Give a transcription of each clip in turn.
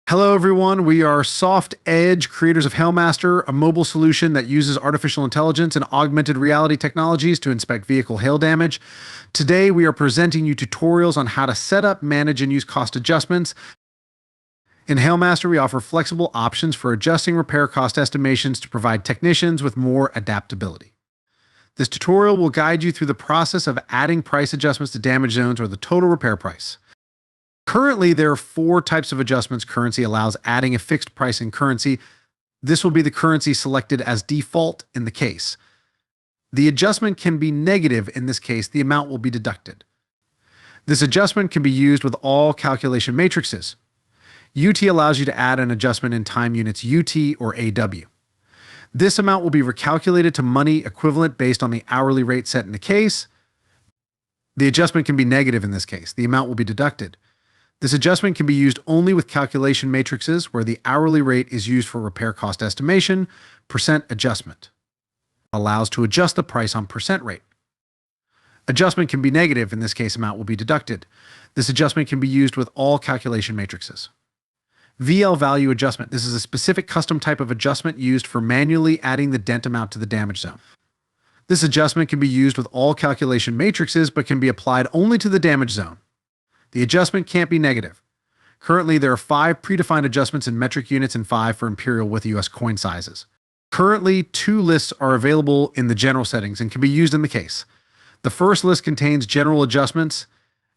Hello, everyone. We are Soft Edge, creators of HailMaster, a mobile solution that uses artificial intelligence and augmented reality technologies to inspect vehicle hail damage. Today, we are presenting you tutorials on how to set up, manage, and use cost adjustments. In HailMaster, we offer flexible options for adjusting repair cost estimations to provide technicians with more adaptability. This tutorial will guide you through the process of adding price adjustments to damage zones or the total repair price. Currently, there are 4 types of adjustments currency allows adding a fixed price in currency. This will be the currency selected as default in the case. The adjustment can be negative. In this case, the amount will be deducted. This adjustment can be used with all calculation matrices. UT allows you to add an adjustment in time units UT or AW. This amount will be recalculated to money equivalent based on the hourly rate set in the case. The adjustment can be negative in this case. The amount will be deducted. This adjustment can be used only with calculation matrices where the hourly rate is used for repair cost estimation, percent adjustment. Allows to adjust the price on percent rate. Adjustment can be negative. In this case, amount will be deducted. This adjustment can be used with all calculation matrices. VL value adjustment. This is a specific custom type of adjustment used for manually adding the dent amount to the damage zone. This adjustment can be used with all calculation matrices but can be applied only to the damage zone. The adjustment can't be negative. Currently, there are 5 predefined adjustments in metric units and 5 for imperial with US coin sizes. Currently, 2 lists are available in the general settings and can be used in the case. The first list contains general adjustments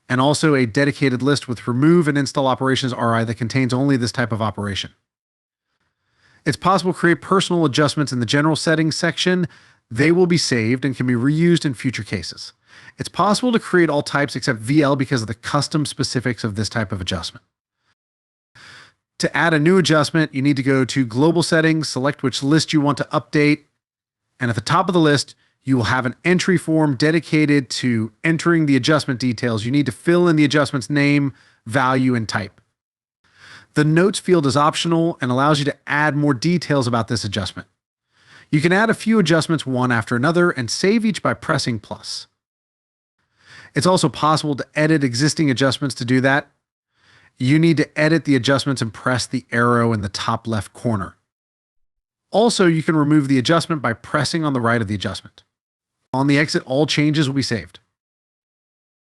and also a dedicated list with remove and install operations RI that contains only this type of operation. It's possible to create personal adjustments in the general settings section. They will be saved and can be reused in future cases. It's possible to create all types except VL because of the custom specifics of this type of adjustment. To add a new adjustment, you need to go to Global Settings, select which list you want to update, and at the top of the list, you will have an entry form dedicated to entering the adjustment details. You need to fill in the adjustment's name, value, and type. The Notes field is optional and allows you to add more details about this adjustment. You can add a few adjustments one after another and save each by pressing plus. It's also possible to edit existing adjustments. To do that, you need to edit the adjustments and press the arrow in the top left corner. Also, you can remove the adjustment by pressing on the right of the adjustment. On the exit, all changes will be saved.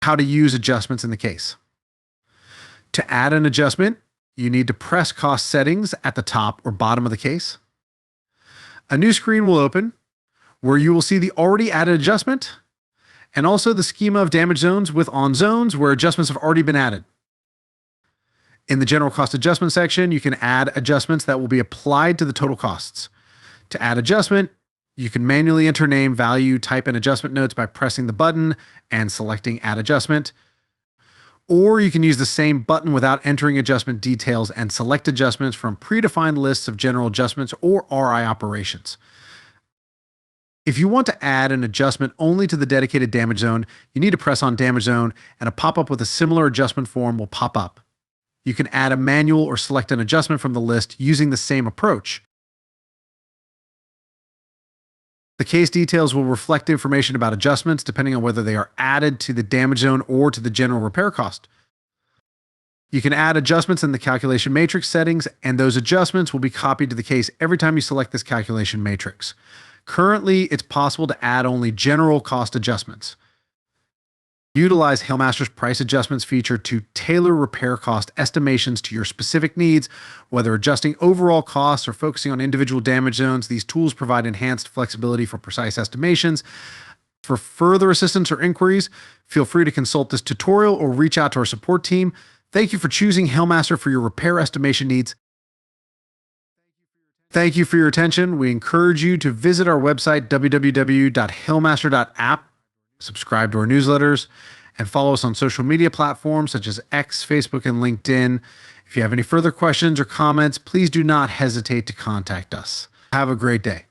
How to use adjustments in the case. To add an adjustment, you need to press cost settings at the top or bottom of the case. A new screen will open where you will see the already added adjustment and also the schema of damage zones with on zones where adjustments have already been added. In the general cost adjustment section, you can add adjustments that will be applied to the total costs. To add adjustment, you can manually enter name, value, type, and adjustment notes by pressing the button and selecting Add Adjustment. Or you can use the same button without entering adjustment details and select adjustments from predefined lists of general adjustments or RI operations. If you want to add an adjustment only to the dedicated damage zone, you need to press on damage zone and a pop-up with a similar adjustment form will pop up. You can add a manual or select an adjustment from the list using the same approach. The case details will reflect information about adjustments depending on whether they are added to the damage zone or to the general repair cost. You can add adjustments in the calculation matrix settings, and those adjustments will be copied to the case every time you select this calculation matrix. Currently, it's possible to add only general cost adjustments. Utilize HailMaster's price adjustments feature to tailor repair cost estimations to your specific needs, whether adjusting overall costs or focusing on individual damage zones. These tools provide enhanced flexibility for precise estimations. For further assistance or inquiries, feel free to consult this tutorial or reach out to our support team. Thank you for choosing HailMaster for your repair estimation needs. Thank you for your attention. We encourage you to visit our website, www.hailmaster.app, subscribe to our newsletters, and follow us on social media platforms such as X, Facebook, and LinkedIn. If you have any further questions or comments, please do not hesitate to contact us. Have a great day.